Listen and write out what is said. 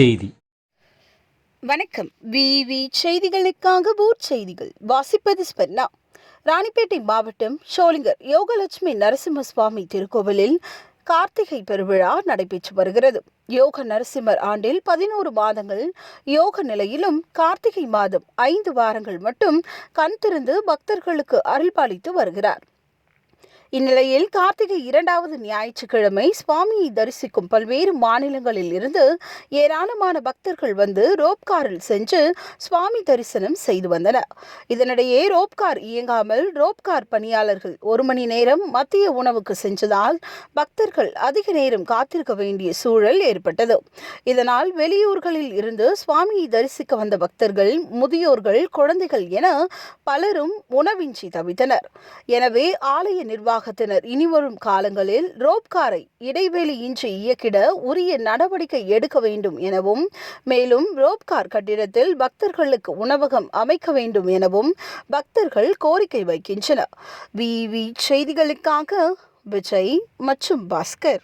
செய்தி. வணக்கம். விவி செய்திகளுக்காக ஊர் செய்திகள் வாசிப்பது ஸ்பெர்னா. ராணிப்பேட்டை மாவட்டம் ஷோலிங்கர் யோகலட்சுமி நரசிம்ம சுவாமி திருக்கோவிலில் கார்த்திகை பெருவிழா நடைபெற்று வருகிறது. யோக நரசிம்மர் ஆண்டில் 11 மாதங்கள் யோக நிலையிலும் கார்த்திகை மாதம் 5 வாரங்கள் மட்டும் கண் திறந்து பக்தர்களுக்கு அருள்பாலித்து வருகிறார். இந்நிலையில் கார்த்திகை 2வது ஞாயிற்றுக்கிழமை சுவாமியை தரிசிக்கும் பல்வேறு மாநிலங்களில் இருந்து ஏராளமான பக்தர்கள் வந்து ரோப்காரில் சென்று சுவாமி தரிசனம் செய்து வந்தனர். இதனிடையே ரோப்கார் இயங்காமல் ரோப்கார் பணியாளர்கள் 1 மணி நேரம் மதிய உணவுக்கு சென்றதால் பக்தர்கள் அதிக நேரம் காத்திருக்க வேண்டிய சூழல் ஏற்பட்டது. இதனால் வெளியூர்களில் இருந்து சுவாமியை தரிசிக்க வந்த பக்தர்கள், முதியோர்கள், குழந்தைகள் என பலரும் உணவின்றி தவித்தனர். எனவே ஆலய நிர்வாகத்தினர் இனிவரும் காலங்களில் ரோப்காரை இடைவெளியின்றி இயக்கிட உரிய நடவடிக்கை எடுக்க வேண்டும் எனவும், மேலும் ரோப்கார் கட்டிடத்தில் பக்தர்களுக்கு உணவகம் அமைக்க வேண்டும் எனவும் பக்தர்கள் கோரிக்கை வைக்கின்றனர். விவி செய்திகளுக்காக விஜய் மற்றும் பாஸ்கர்.